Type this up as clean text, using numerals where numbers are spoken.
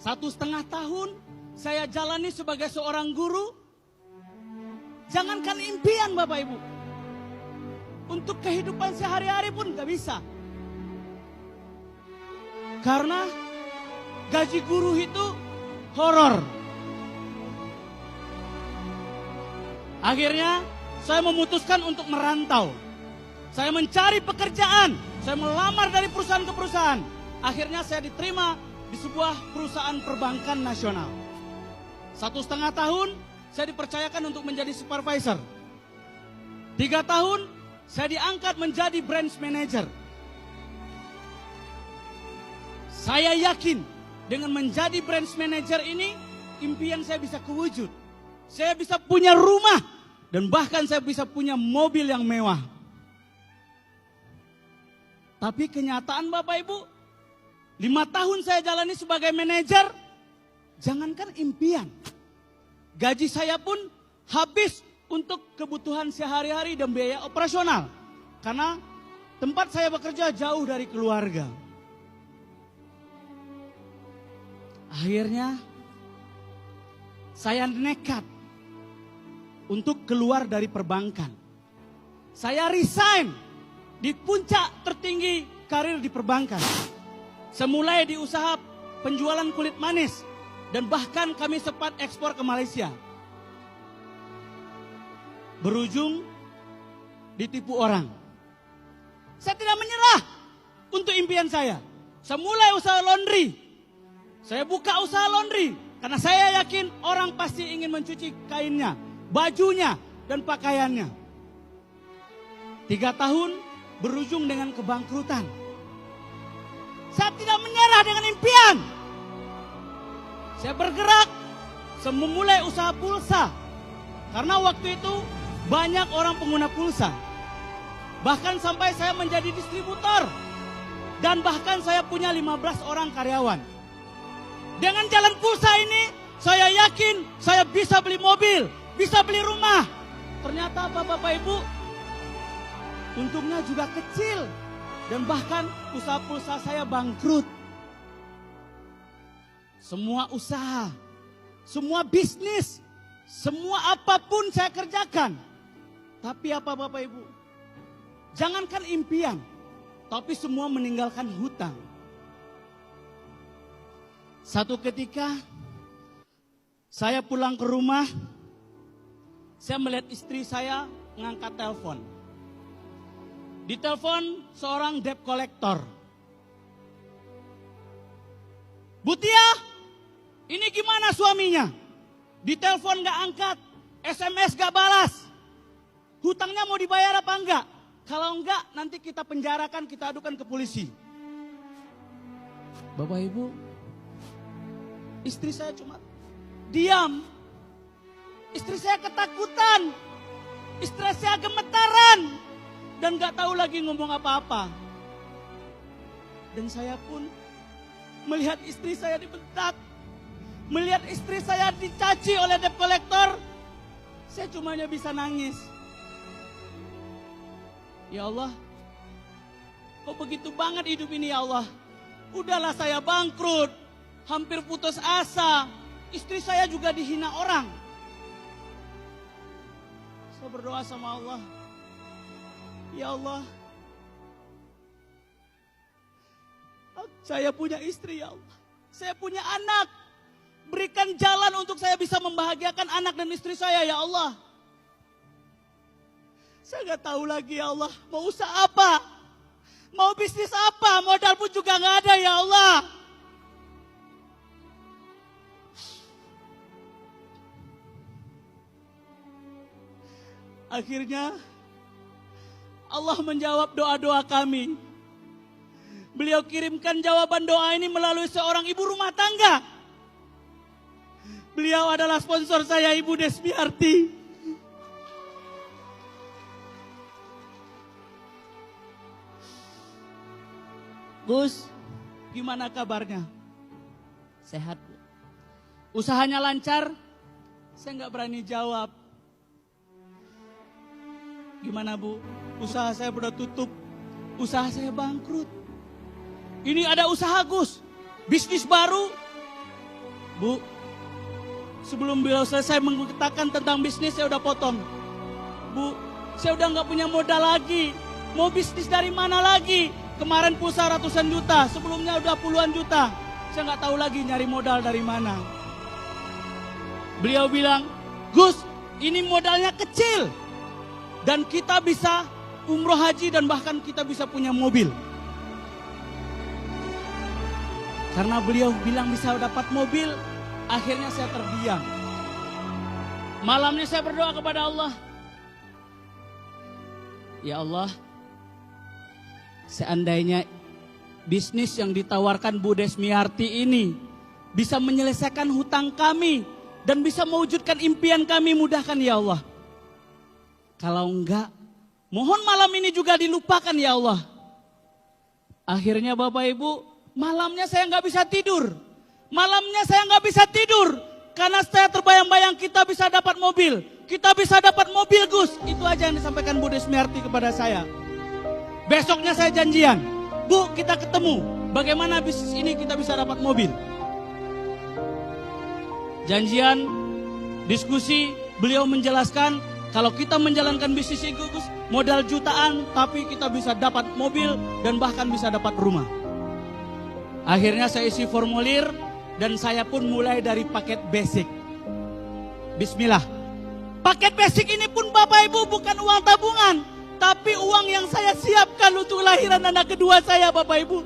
1,5 tahun saya jalani sebagai seorang guru. Jangankan impian Bapak Ibu, untuk kehidupan sehari-hari pun gak bisa. Karena gaji guru itu horor. Akhirnya saya memutuskan untuk merantau. Saya mencari pekerjaan, saya melamar dari perusahaan ke perusahaan. Akhirnya saya diterima di sebuah perusahaan perbankan nasional. 1,5 tahun saya dipercayakan untuk menjadi supervisor. 3 tahun saya diangkat menjadi branch manager. Saya yakin dengan menjadi branch manager ini, impian saya bisa kewujud. Saya bisa punya rumah dan bahkan saya bisa punya mobil yang mewah. Tapi kenyataan Bapak Ibu, 5 tahun saya jalani sebagai manajer, jangankan impian. Gaji saya pun habis untuk kebutuhan sehari-hari dan biaya operasional. Karena tempat saya bekerja jauh dari keluarga. Akhirnya saya nekat untuk keluar dari perbankan. Saya resign di puncak tertinggi karir di perbankan. Semulai di usaha penjualan kulit manis dan bahkan kami sempat ekspor ke Malaysia. Berujung ditipu orang. Saya tidak menyerah untuk impian saya. Semulai usaha laundry. Saya buka usaha laundry karena saya yakin orang pasti ingin mencuci kainnya, bajunya, dan pakaiannya. 3 tahun berujung dengan kebangkrutan. Saya tidak menyerah dengan impian. Saya bergerak, saya memulai usaha pulsa. Karena waktu itu banyak orang pengguna pulsa. Bahkan sampai saya menjadi distributor. Dan bahkan saya punya 15 orang karyawan. Dengan jalan pulsa ini, saya yakin saya bisa beli mobil, bisa beli rumah. Ternyata Bapak Ibu, untungnya juga kecil. Dan bahkan usaha pulsa saya bangkrut. Semua usaha, semua bisnis, semua apapun saya kerjakan. Tapi apa Bapak Ibu? Jangankan impian, tapi semua meninggalkan hutang. Satu ketika saya pulang ke rumah, saya melihat istri saya mengangkat telepon. Di telepon seorang debt collector. "Butia, ini gimana suaminya? Di telepon gak angkat, SMS gak balas. Hutangnya mau dibayar apa enggak? Kalau enggak nanti kita penjarakan, kita adukan ke polisi." Bapak Ibu, istri saya cuma diam. Istri saya ketakutan. Istri saya gemetaran. Dan gak tahu lagi ngomong apa-apa. Dan saya pun melihat istri saya dibentak. Melihat istri saya dicaci oleh debt collector. Saya cuma bisa nangis. Ya Allah, kok begitu banget hidup ini ya Allah. Udahlah saya bangkrut. Hampir putus asa. Istri saya juga dihina orang. Saya berdoa sama Allah. Ya Allah, saya punya istri ya Allah. Saya punya anak. Berikan jalan untuk saya bisa membahagiakan anak dan istri saya ya Allah. Saya gak tahu lagi ya Allah. Mau usaha apa? Mau bisnis apa? Modal pun juga gak ada ya Allah. Akhirnya Allah menjawab doa-doa kami. Beliau kirimkan jawaban doa ini melalui seorang ibu rumah tangga. Beliau adalah sponsor saya, Ibu Desmiarti. "Gus, gimana kabarnya?" "Sehat, Bu." "Usahanya lancar?" Saya nggak berani jawab. "Gimana Bu? Usaha saya udah tutup. Usaha saya bangkrut. Ini ada usaha Gus. Bisnis baru. Bu, sebelum beliau selesai mengatakan tentang bisnis, saya udah potong. Bu, saya udah nggak punya modal lagi. Mau bisnis dari mana lagi? Kemarin pulsa ratusan juta, sebelumnya udah puluhan juta. Saya nggak tahu lagi nyari modal dari mana. Beliau bilang, Gus, ini modalnya kecil. Dan kita bisa umroh haji dan bahkan kita bisa punya mobil. Karena beliau bilang bisa dapat mobil, akhirnya saya terdiam. Malamnya saya berdoa kepada Allah. Ya Allah, seandainya bisnis yang ditawarkan Bu Desmiarti ini bisa menyelesaikan hutang kami dan bisa mewujudkan impian kami, mudahkan ya Allah. Kalau enggak, mohon malam ini juga dilupakan ya Allah. Akhirnya Bapak Ibu, malamnya saya nggak bisa tidur. Malamnya saya nggak bisa tidur karena saya terbayang-bayang kita bisa dapat mobil. Kita bisa dapat mobil, Gus. Itu aja yang disampaikan Bu Desmiarti kepada saya. Besoknya saya janjian, Bu, kita ketemu. Bagaimana bisnis ini kita bisa dapat mobil? Janjian, diskusi, beliau menjelaskan kalau kita menjalankan bisnis ini, Gus, modal jutaan, tapi kita bisa dapat mobil dan bahkan bisa dapat rumah. Akhirnya saya isi formulir dan saya pun mulai dari paket basic. Bismillah. Paket basic ini pun Bapak Ibu bukan uang tabungan, tapi uang yang saya siapkan untuk lahiran anak kedua saya, Bapak Ibu.